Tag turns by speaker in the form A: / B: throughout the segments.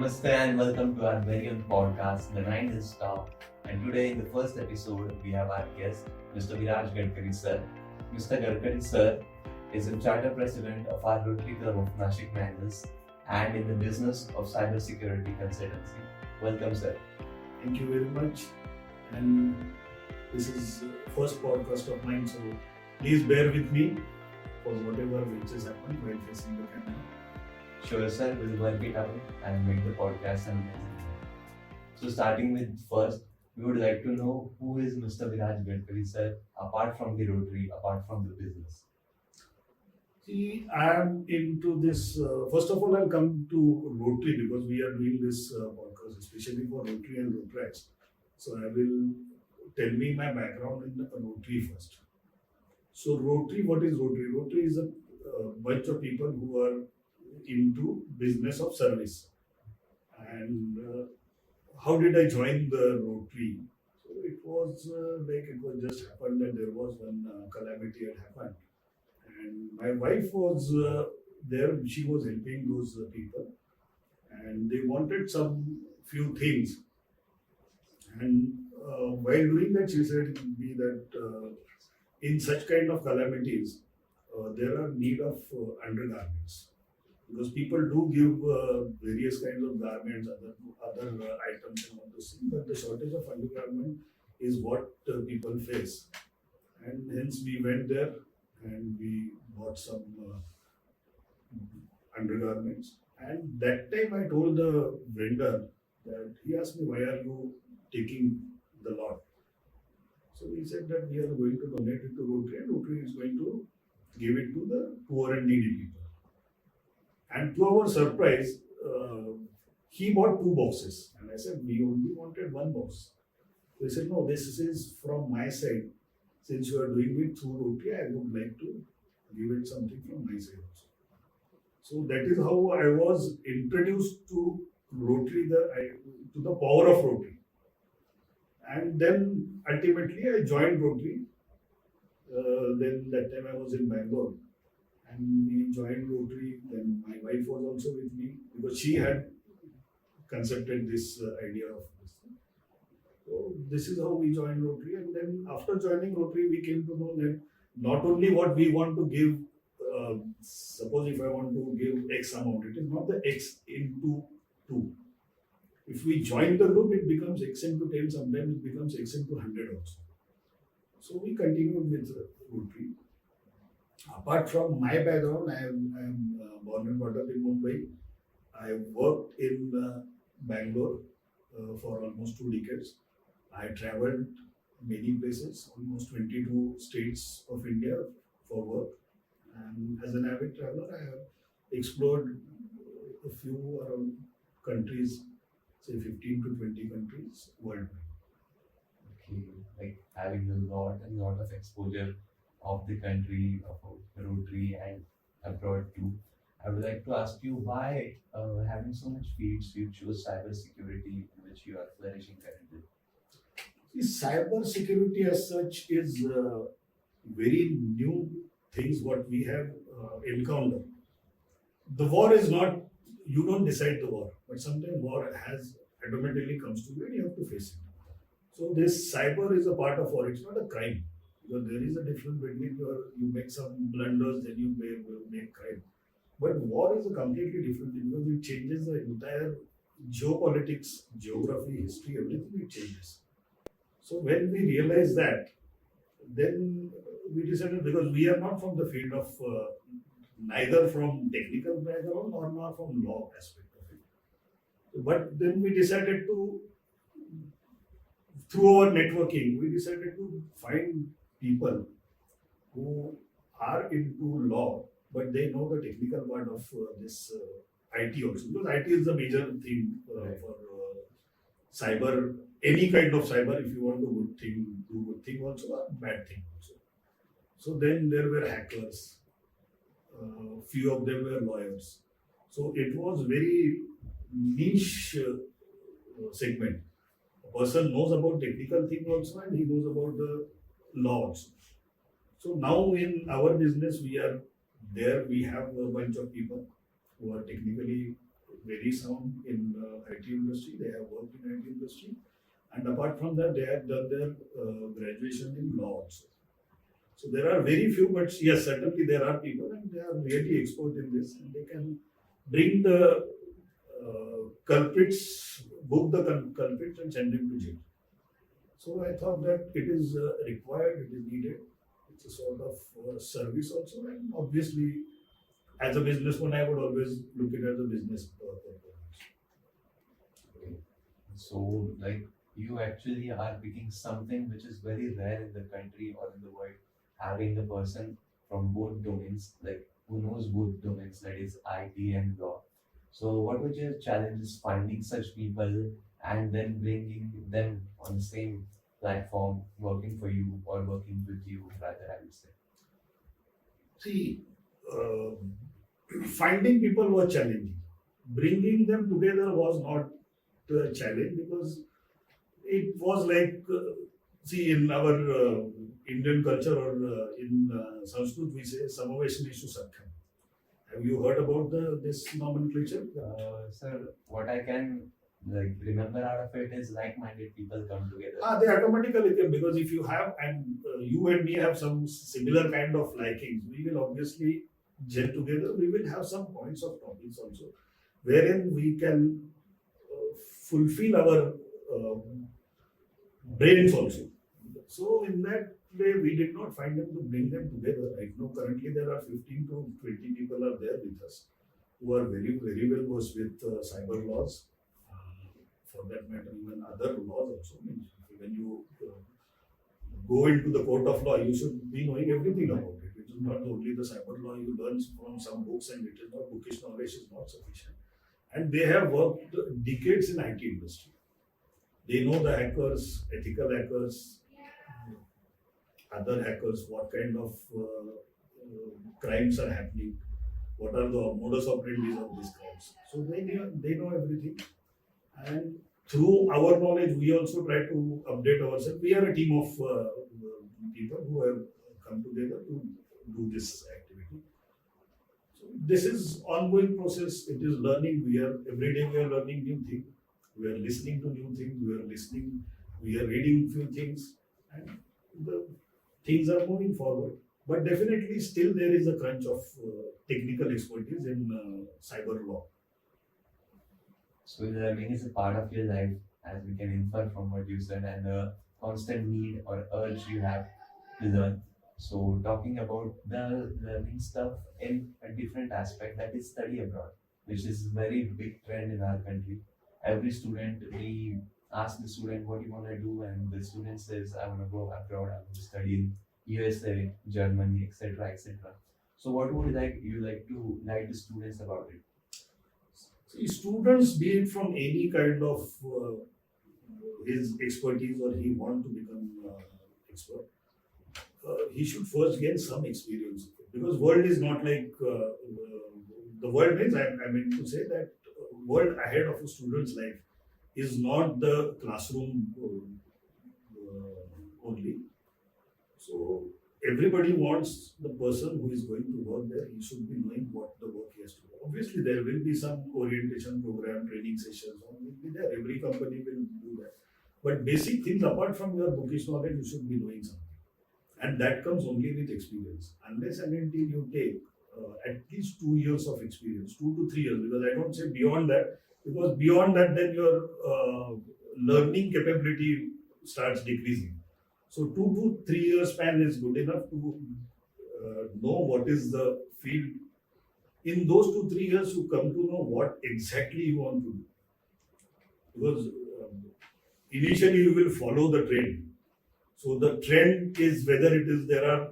A: Namaste and welcome to our very own podcast, The Nine is Star. And today, in the first episode, we have our guest, Mr. Viraj Gadkari sir. Mr. Gadkari sir is a charter president of our Rotary Club of Nashik Managers and in the business of cybersecurity consultancy. Welcome, sir.
B: Thank you very much. And this is first podcast of mine, so please bear with me for whatever which has happened while facing the camera.
A: Sure, sir, we'll work it out and make the podcast amazing. So, starting with first, we would like to know who is Mr. Viraj Gadkari sir, apart from the Rotary, apart from the business.
B: See, I am into this. First of all, I'll come to Rotary because we are doing this podcast especially for Rotary and Rotaract. So, I will tell me my background in Rotary first. So, Rotary, what is Rotary? Rotary is a bunch of people who are into business of service. And how did I join the Rotary? So it was just happened that there was one calamity had happened, and my wife was there. She was helping those people, and they wanted some few things. And while doing that, she said to me that in such kind of calamities, there are need of undergarments. Because people do give various kinds of garments, other items and all those things, but the shortage of undergarment is what people face. And hence we went there and we bought some undergarments. And that time I told the vendor that he asked me, why are you taking the lot? So he said that we are going to donate it to Rotary and Rotary is going to give it to the poor and needy people. And to our surprise, he bought 2 boxes. And I said, we only wanted 1 box. So he said, no, this is from my side. Since you are doing it through Rotary, I would like to give it something from my side also. So that is how I was introduced to Rotary, to the power of Rotary. And then ultimately I joined Rotary. Then that time I was in Bangalore. And we joined Rotary. Then my wife was also with me because she had concepted this idea of this thing. So this is how we joined Rotary. And then after joining Rotary, we came to know that not only what we want to give, suppose if I want to give X amount, it is not the X into 2. If we join the group, it becomes X into 10, sometimes it becomes X into 100 also. So we continued with Rotary. Apart from my background, I am born and brought up in Mumbai. I worked in Bangalore for almost 2 decades. I traveled many places, almost 22 states of India for work. And as an avid traveler, I have explored a few around countries, say 15 to 20 countries worldwide.
A: Okay, like having a lot of exposure of the country, of Rotary and abroad too. I would like to ask you why, having so much fields, you chose cybersecurity in which you are flourishing currently.
B: See, cyber security as such is very new things what we have encountered. The war is not, you don't decide the war, but sometimes war has automatically comes to you and you have to face it. So this cyber is a part of war, it's not a crime. Because there is a difference between you make some blunders, then you make crime. But war is a completely different thing because it changes the entire geopolitics, geography, history, everything it changes. So when we realize that, then we decided because we are not from the field of neither from technical background or not from law aspect of it. But then we decided to, through our networking, we decided to find people who are into law, but they know the technical part of this IT also. Because IT is the major thing for cyber, any kind of cyber, if you want to do good thing also or bad thing also. So then there were hackers, few of them were lawyers. So it was very niche segment. A person knows about technical thing also and he knows about the law also. So now in our business we are there, we have a bunch of people who are technically very sound in IT industry. They have worked in IT industry, and apart from that, they have done their graduation in law also. So there are very few, but yes, certainly there are people, and they are really expert in this, and they can bring the culprits, book the culprits, and send him to jail. So I thought that it is required, it is needed. It's a sort of service also, and obviously, as a businessman, I would always look at it as a business purpose.
A: Okay. So, like, you actually are picking something which is very rare in the country or in the world, having a person from both domains, like who knows both domains, that is IT and law. So, what were your challenges finding such people and then bringing them on the same platform, working for you or working with you, rather, I would say?
B: See, finding people was challenging. Bringing them together was not a challenge because it was like, see, in our Indian culture or in Sanskrit, we say Samaveshaneshu Sakham. Have you heard about this nomenclature?
A: Sir, what I can like remember out of it is like-minded people come together.
B: They automatically come because if you have, and you and me have some similar kind of likings, we will obviously gel together. We will have some points of topics also, wherein we can fulfill our brains also. So in that way, we did not find them to bring them together. Right now, currently there are 15 to 20 people are there with us who are very, very well versed with cyber laws. For that matter, even other laws also. Means when you go into the court of law, you should be knowing everything about it. It is not only the cyber law you learn from some books, and it is not bookish knowledge is not sufficient. And they have worked decades in IT industry. They know the hackers, ethical hackers, other hackers, what kind of crimes are happening, what are the modus operandi of these crimes. So they know everything. And through our knowledge, we also try to update ourselves. We are a team of people who have come together to do this activity. So this is ongoing process. It is learning. Every day we are learning new things. We are listening to new things. We are reading few things, and the things are moving forward. But definitely, still there is a crunch of technical expertise in cyber law.
A: So learning is a part of your life, as we can infer from what you said, and the constant need or urge you have to learn. So talking about the learning stuff in a different aspect, that is study abroad, which is a very big trend in our country. Every student, we ask the student what you want to do, and the student says, I want to go abroad, I want to study in USA, Germany, etc., etc. So what would you like to guide the students about it?
B: See, students, be it from any kind of his expertise or he want to become expert, he should first gain some experience because world is not like the world means I mean to say that world ahead of a student's life is not the classroom only. So everybody wants the person who is going to work there, he should be knowing what the work he has to do. Obviously, there will be some orientation program, training sessions, all will be there. Every company will do that. But basic things apart from your bookish knowledge, you should be knowing something. And that comes only with experience. Unless and until you take at least 2 years of experience, 2 to 3 years, because I don't say beyond that, because beyond that, then your learning capability starts decreasing. So 2 to 3 years span is good enough to know what is the field. In those 2 3 years, you come to know what exactly you want to do. Because initially you will follow the trend. So the trend is whether it is there are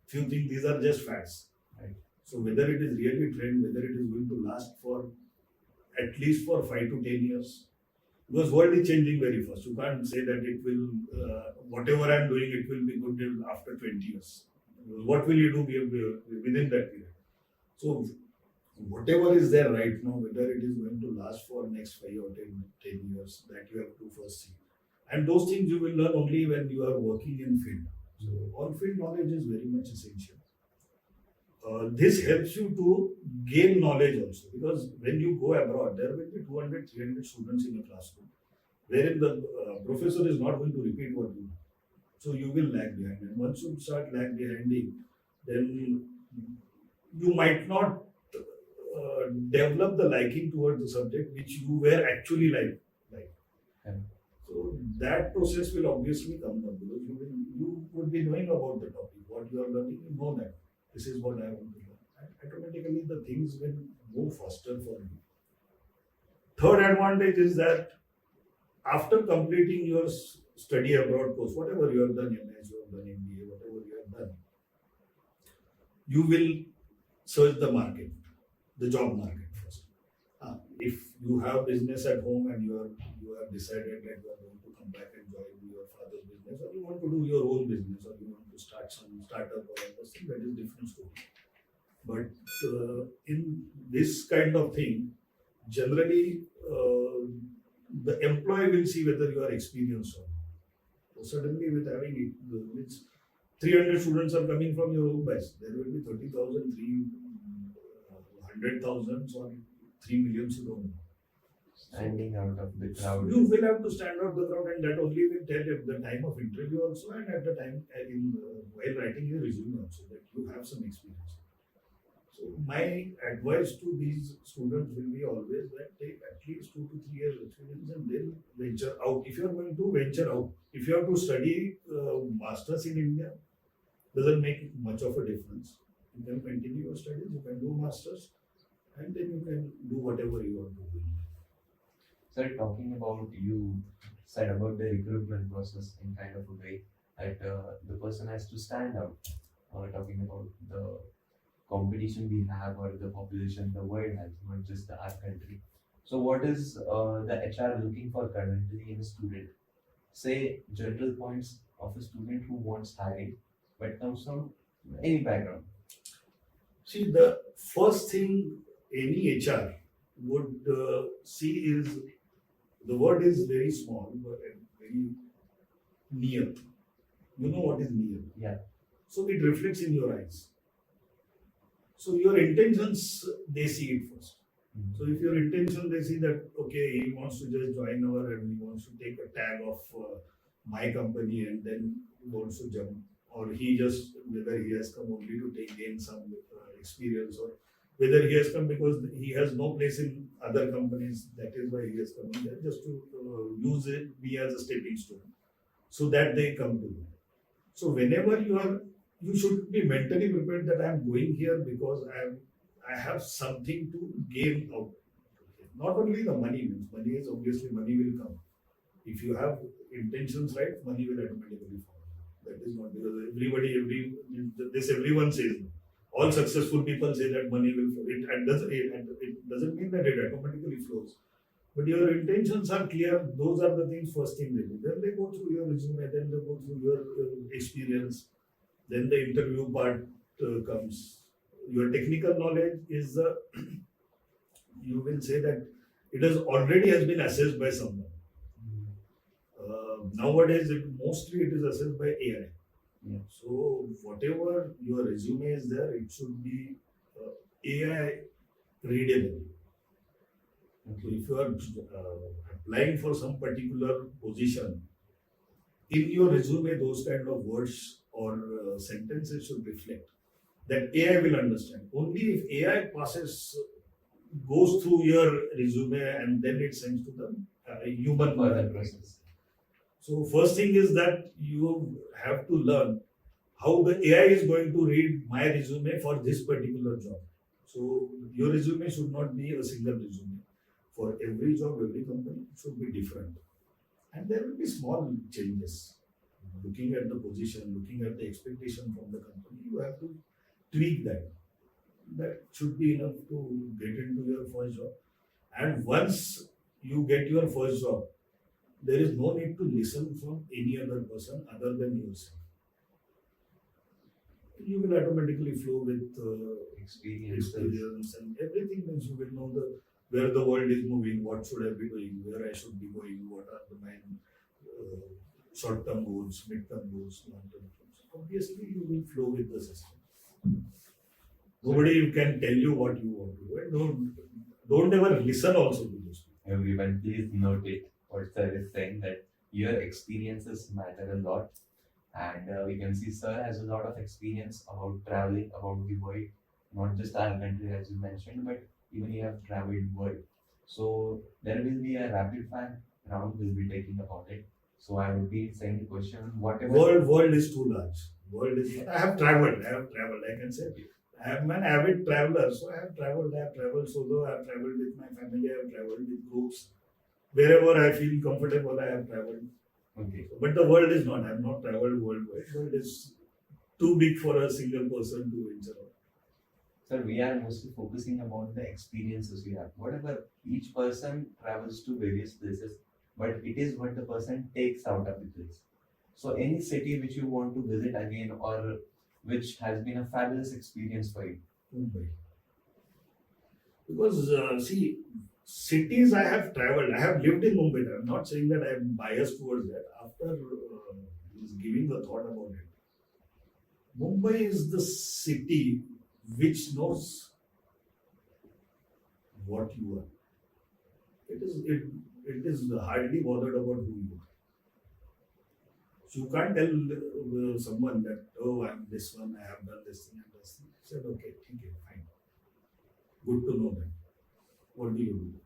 B: few things, these are just facts. Right? So whether it is really trend, whether it is going to last for at least for 5 to 10 years. Because world is changing very fast. You can't say that it will, whatever I am doing, it will be good till after 20 years. What will you do within that period? So whatever is there right now, whether it is going to last for next 5 or 10 years, that you have to first see. And those things you will learn only when you are working in field. So on field knowledge is very much essential. this helps you to gain knowledge also, because when you go abroad, there will be 200, 300 students in a classroom, wherein the professor is not going to repeat what you know. So you will lag behind. And once you start lag behinding, then you might not develop the liking towards the subject which you were actually like.
A: Yeah.
B: So that process will obviously come down, because you would be knowing about the topic, what you are learning, you know that this is what I want to learn. And automatically the things will move faster for you. Third advantage is that after completing your study abroad course, whatever you have done, MS, you have done MBA, whatever you have done, you will search the market, the job market first. If you have business at home and you have decided that you are going to come back and join your father's business, or you want to do your own business, or you want to start some startup or something, that is different story. But in this kind of thing, generally the employee will see whether you are experienced or not. So suddenly, with having it, means 300 students are coming from your own batch, there will be 30,000, 300,000 or 3 million, you don't know.
A: Standing out of the crowd.
B: You will have to stand out the crowd, and that only will tell at the time of interview also, and at the time while writing your resume also, that you have some experience. So my advice to these students will be always that take at least 2 to 3 years experience and then venture out. If you are going to venture out, if you have to study masters in India, doesn't make much of a difference. You can continue your studies, you can do masters, and then you can do whatever you want to do.
A: Sir, talking about, you said about the recruitment process in kind of a way that the person has to stand out. Talking about the competition we have, or the population the world has, not just our country. So what is the HR looking for currently in a student? Say general points of a student who wants hiring but comes from any background.
B: See, the first thing any HR would see is, the word is very small but very near. You know what is near?
A: Yeah.
B: So it reflects in your eyes. So your intentions, they see it first. So if your intention, they see that, okay, he wants to just join our, and he wants to take a tag of my company and then wants to jump, or he just, whether he has come only to gain some experience, or whether he has come because he has no place in other companies, that is why he has come in there, just to use it, me as a stepping stone, so that they come to you. So whenever you should be mentally prepared that I am going here because I have something to gain out. Not only the money, means money is obviously, money will come. If you have intentions right, money will automatically follow. That is not, because everyone says, all successful people say that money will flow. It doesn't mean that it automatically flows. But your intentions are clear, those are the things, first thing they do. Then they go through your resume, then they go through your experience, then the interview part comes. Your technical knowledge is you will say that it has been assessed by someone. Nowadays, mostly it is assessed by AI.
A: Yeah.
B: So whatever your resume is there, it should be AI readable. So if you are applying for some particular position, in your resume, those kind of words or sentences should reflect that AI will understand. Only if AI goes through your resume and then it sends to the human process. So first thing is that you have to learn how the AI is going to read my resume for this particular job. So your resume should not be a single resume. For every job, every company, it should be different. And there will be small changes. Looking at the position, looking at the expectation from the company, you have to tweak that. That should be enough to get into your first job. And once you get your first job, there is no need to listen from any other person other than yourself. You will automatically flow with experience and everything. Means you will know where the world is moving, what should I be doing, where I should be going, what are my short-term goals, mid-term goals, long-term goals. Obviously, you will flow with the system. Nobody can tell you what you want to do. And don't ever listen also to those people.
A: Everyone, please note it. What sir is saying that your experiences matter a lot, and we can see sir has a lot of experience about traveling about the world, not just our country as you mentioned, but even you have traveled world. So there will be a rapid fire round we'll be taking about it. So I will be saying the question, whatever.
B: World is too large. World is. I have traveled. I can say. I am an avid traveler, so I have traveled. I have traveled solo. I have traveled with my family. I have traveled with groups. Wherever I feel comfortable, I have traveled.
A: Okay.
B: But the world is not. I have not traveled worldwide. World is too big for a single person to venture out.
A: Sir, we are mostly focusing about the experiences we have. Whatever each person travels to various places, but it is what the person takes out of the place. So any city which you want to visit again or which has been a fabulous experience for you.
B: Mumbai. Because see, cities I have traveled. I have lived in Mumbai. I am not saying that I am biased towards that. After giving a thought about it, Mumbai is the city which knows what you are. It is hardly bothered about who you are. So you can't tell someone that, oh, I'm this one, I have done this thing and this thing. I said, okay, fine. Good to know that. What do you do?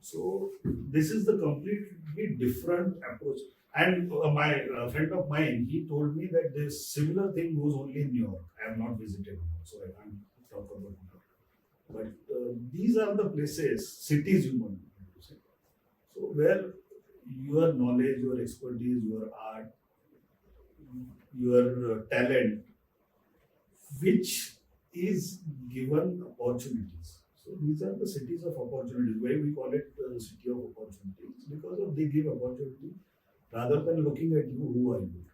B: So this is the completely different approach. And my friend of mine, he told me that this similar thing goes only in New York. I have not visited New York, so I can't talk about New York. But these are the places, cities you want to say. So where your knowledge, your expertise, your art, your talent, which is given opportunities. So these are the cities of opportunities. Why we call it the city of opportunities? Because of they give opportunity rather than looking at you, who are you?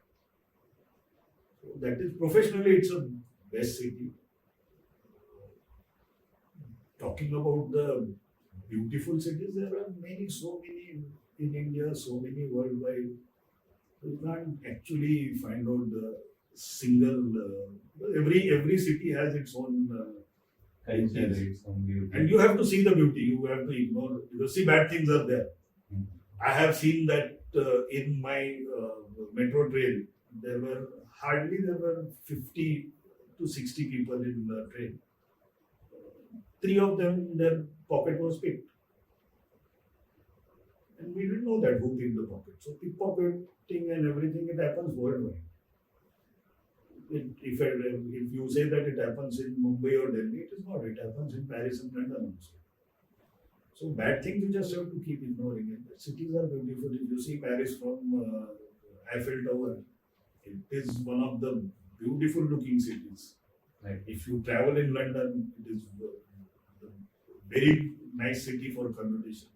B: So that is professionally, it's a best city. Talking about the beautiful cities, there are so many in India, so many worldwide. You can't actually find out the single. Every city has its own. And you have to see the beauty. You have to ignore because see bad things are there. I have seen that in my metro train, there were 50 to 60 people in the train. 3 of them, their pocket was picked. And we didn't know that who picked the pocket. So pickpocketing and everything, it happens worldwide. If you say that it happens in Mumbai or Delhi, it is not. It happens in Paris and London also. So bad things you just have to keep ignoring it. The cities are beautiful. If you see Paris from Eiffel Tower, it is one of the beautiful looking cities. Like if you travel in London, it is a very nice city for commutation.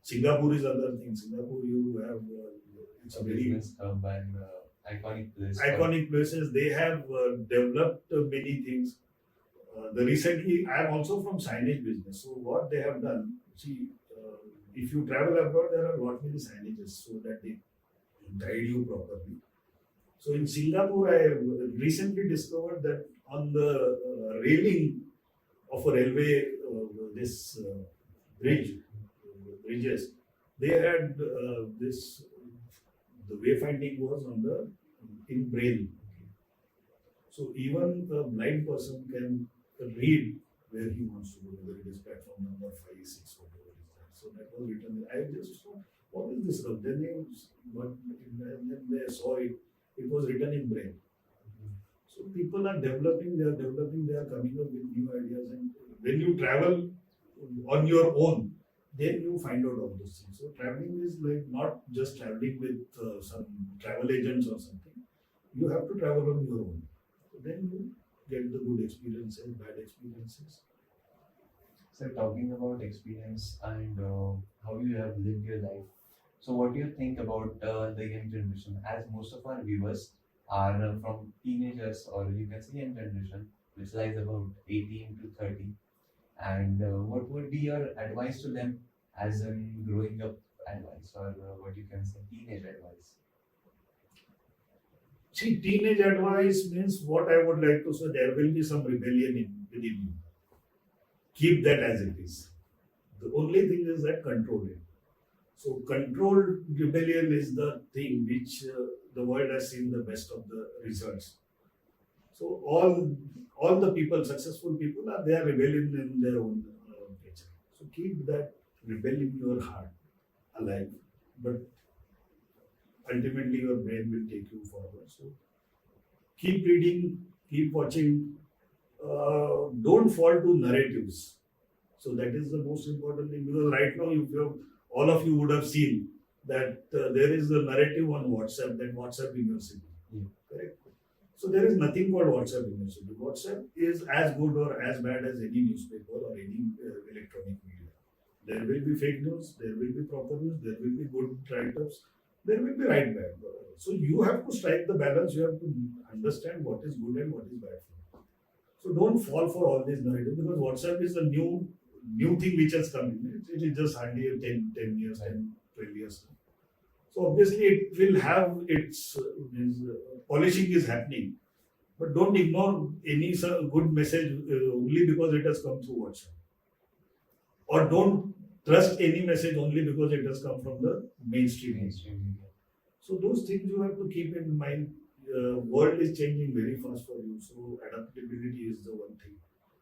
B: Singapore is other thing. Singapore, you have it's a very
A: business hub and iconic place.
B: Iconic places. They have developed many things. Recently, I am also from signage business. So what they have done, see, if you travel abroad, there are lot many signages so that they guide you properly. So in Singapore, I recently discovered that on the railing of a railway, bridges, they had this. The wayfinding was in braille. So even a blind person can read where he wants to go, whether it is platform number 5, 6, whatever is that. So that was written. I just thought, what is this? Then they saw it. It was written in braille. So people are developing. They are coming up with new ideas. And when you travel on your own, then you find out all those things. So traveling is like not just traveling with some travel agents or something. You have to travel on your own. So then you get the good experiences, bad experiences.
A: So talking about experience and how you have lived your life. So what do you think about the young generation? As most of our viewers are from teenagers or you can say young generation, which lies about 18 to 30. And what would be your advice to them as in growing up advice or what you can say teenage advice?
B: See, teenage advice means what I would like to say. There will be some rebellion within you. Keep that as it is. The only thing is that control it. So controlled rebellion is the thing which the world has seen the best of the results. So all the people, successful people, are they are rebelling in their own nature. So keep that rebel in your heart alive, but ultimately your brain will take you forward. So keep reading, keep watching. Don't fall to narratives. So that is the most important thing, because right now, if you have, all of you would have seen that there is a narrative on WhatsApp, that WhatsApp University. Correct. So there is nothing called WhatsApp University. WhatsApp is as good or as bad as any newspaper or any electronic media. There will be fake news, there will be proper news, there will be good write-ups, there will be right bad. So you have to strike the balance. You have to understand what is good and what is bad for you. So don't fall for all these narratives, because WhatsApp is a new thing which has come in. It is just hardly 10 years, 10, 12 years now. So obviously it will have its polishing is happening, but don't ignore any good message only because it has come through WhatsApp, or don't trust any message only because it has come from the mainstream media. So those things you have to keep in mind. World is changing very fast for you, so adaptability is the one thing.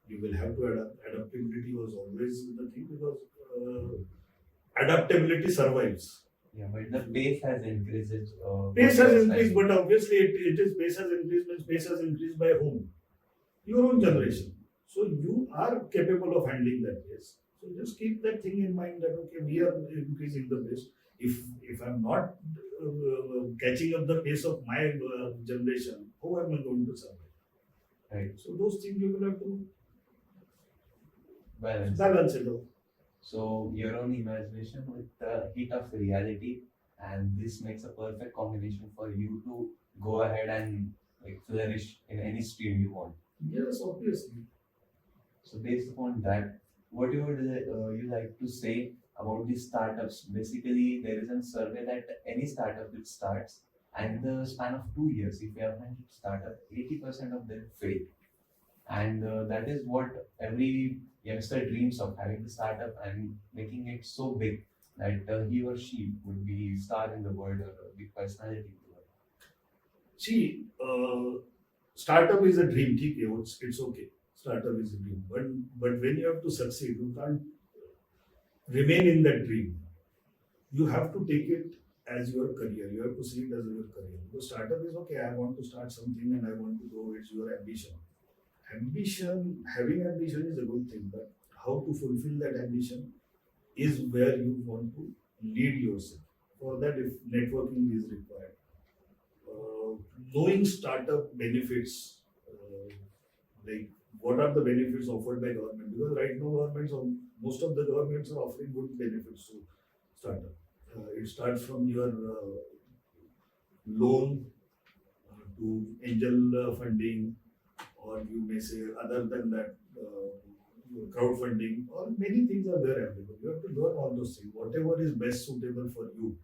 B: You will have to adapt. Adaptability was always the thing, because adaptability survives.
A: Yeah, but the pace has increased.
B: Pace has increased, but obviously it is pace has increased, means pace has increased by whom? Your own generation. So you are capable of handling that pace. So just keep that thing in mind that okay, we are increasing the pace. If I'm not catching up the pace of my generation, how am I going to survive?
A: Right.
B: So those things you will have to
A: balance
B: it out.
A: So your own imagination with the heat of reality, and this makes a perfect combination for you to go ahead and like flourish in any stream you want.
B: Yes, obviously.
A: So based upon that, what you would you like to say about these startups? Basically, there is a survey that any startup which starts, and in the span of 2 years, if you have a startup, 80% of them fail. And that is what every youngster dreams of, having the startup and making it so big that he or she would be star in the world or a big personality in the world.
B: See, startup is a dream. It's okay. Startup is a dream, but when you have to succeed, you can't remain in that dream. You have to take it as your career. You have to see it as your career. Because startup is okay. I want to start something and I want to go. It's your ambition. Having ambition is a good thing, but how to fulfill that ambition is where you want to lead yourself. For that, if networking is required, knowing startup benefits, like what are the benefits offered by government? Because right now, most of the governments are offering good benefits to startup. It starts from your loan to angel funding, or you may say other than that, crowdfunding, or many things are there available. You have to learn all those things. Whatever is best suitable for you,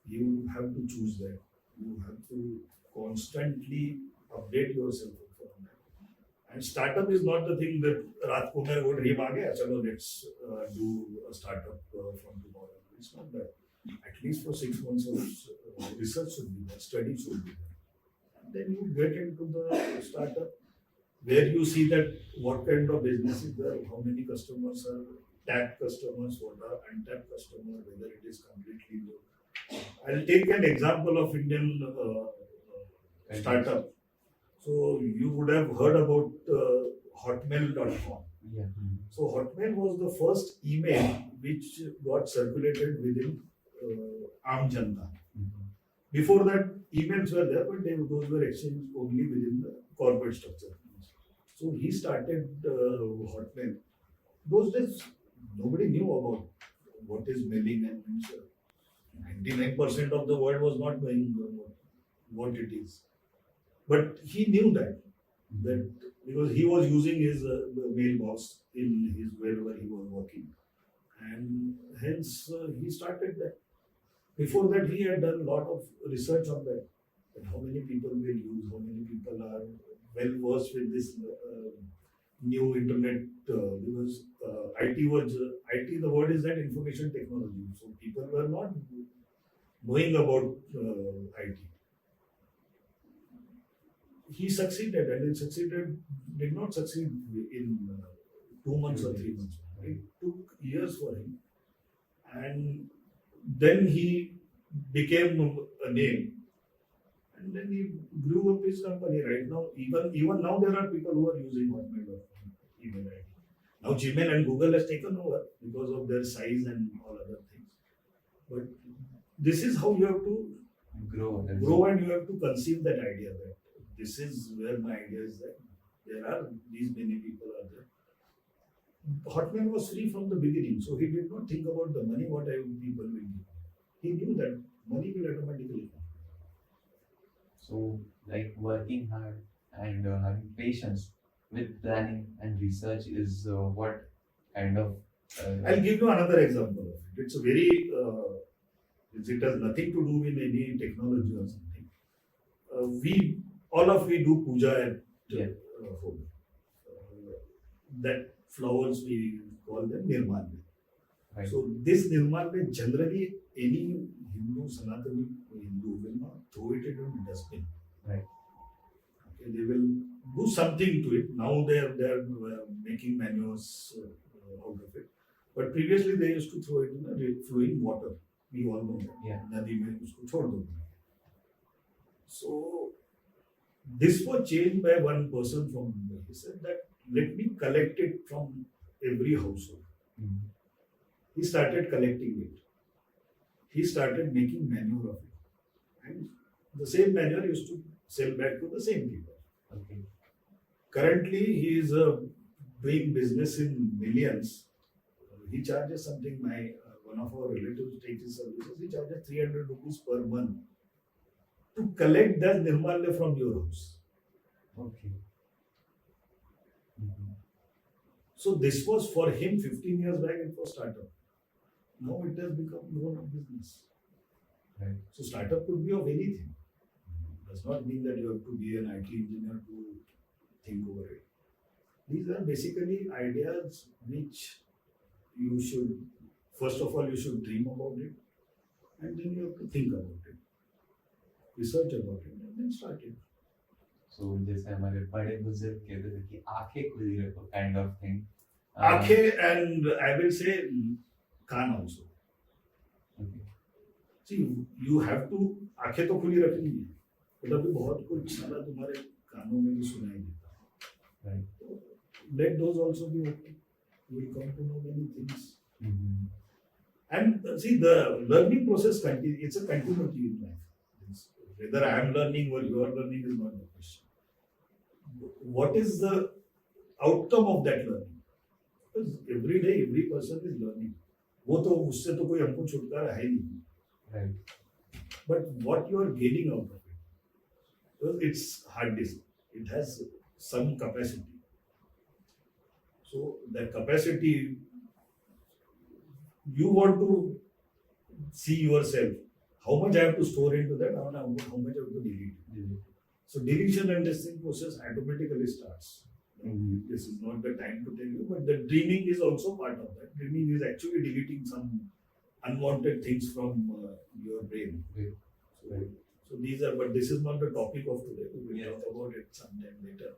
B: you have to choose that. You have to constantly update yourself from that. And startup is not the thing that रात को मैं वो dream आ गया, चलो let's do a startup from tomorrow. It's not that. At least for 6 months of research should be there, study should be there. And then you get into the startup, where you see that what kind of business is there, how many customers are tapped customers, what are untapped customers, whether it is completely new. I'll take an example of Indian startup. So you would have heard about hotmail.com.
A: Yeah.
B: So Hotmail was the first email which got circulated within Aam Janata. Before that, emails were there, but those were exchanged only within the corporate structure. So he started Hotmail. Those days, nobody knew about what is mailing, and 99% of the world was not knowing what it is. But he knew that because he was using his mailbox in his wherever he was working, and hence he started that. Before that, he had done a lot of research on that. That how many people will use, how many people are well versed with this new internet, because IT, the word is that information technology. So people were not knowing about IT. He succeeded, and he succeeded, did not succeed in 2 months or 3 months. It took years for him, and then he became a name, and then he grew up his company. Right now, even now, there are people who are using Hotmail email ID. Now, Gmail and Google has taken over because of their size and all other things. But this is how you have to grow, and you have to conceive that idea that this is where my idea is that there are these many people are there. Hotmail was free from the beginning, so he did not think about the money what people will give. He knew that money will automatically come.
A: So, like working hard and having patience with planning and research is what kind of.
B: I'll give you another example of it. It's a very, it has nothing to do with any technology or something. We do puja at home. That flowers we call them nirmalya.
A: Right.
B: So this nirmalya generally any Sanatani Hindu will not throw it into the dustbin.
A: Right.
B: Okay, they will do something to it. Now they are making manures out of it. But previously they used to throw it in the flowing water. We all know that.
A: Yeah.
B: Nadi mein usko chhod do. So this was changed by one person from Mumbai. He said that let me collect it from every household.
A: Mm-hmm.
B: He started collecting it. He started making manure of it. And the same manure used to sell back to the same people.
A: Okay.
B: Currently, he is doing business in millions. He charges something, one of our relatives takes his services, he charges 300 rupees per month to collect that nirmalya from your house.
A: Okay. Mm-hmm.
B: So this was for him 15 years back, it was startup. Now it has become more of business.
A: Right.
B: So startup could be of anything. Does not mean that you have to be an IT engineer to think over it. These are basically ideas which you should, first of all, you should dream about it, and then you have to think about it, research about it, and then start it.
A: So जैसे हमारे बड़े बुजुर्ग कहते थे कि आंखें खुली रखो kind of thing.
B: आंखें and I will say can't also.
A: Okay.
B: See, you have to आंखें तो खुली रखनी है, तो अभी बहुत कुछ सारा तुम्हारे कानों में भी सुनाई देता है.
A: Right.
B: So, let those also be open. You will come to know many things.
A: Mm-hmm.
B: And see, the learning process it's a continuity in life. Whether I am learning or you are learning is not the question. What is the outcome of that learning? Because every day, every person is learning. वो तो उससे तो कोई हमको छुटकारा है नहीं.
A: Right.
B: But what you are gaining out of it, because it's hard disk, it has some capacity. So that capacity, you want to see yourself. How much I have to store into that, how much I have to delete.
A: Mm-hmm.
B: So deletion and listing process automatically starts.
A: Mm-hmm.
B: This is not the time to tell you, but the dreaming is also part of that. Dreaming is actually deleting some unwanted things from your brain.
A: Right.
B: So these are, but this is not the topic of today. We will talk about it sometime later.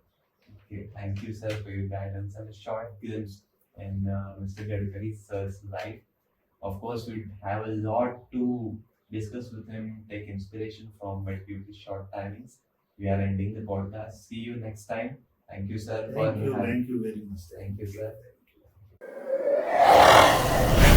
A: Okay, thank you, sir, for your guidance and a short glimpse in Mr. Gadkari sir's life. Of course, we have a lot to discuss with him, take inspiration from, but due to short timings, we are ending the podcast. See you next time. Thank you, sir.
B: Thank you very much.
A: Thank you, sir.
B: Thank you.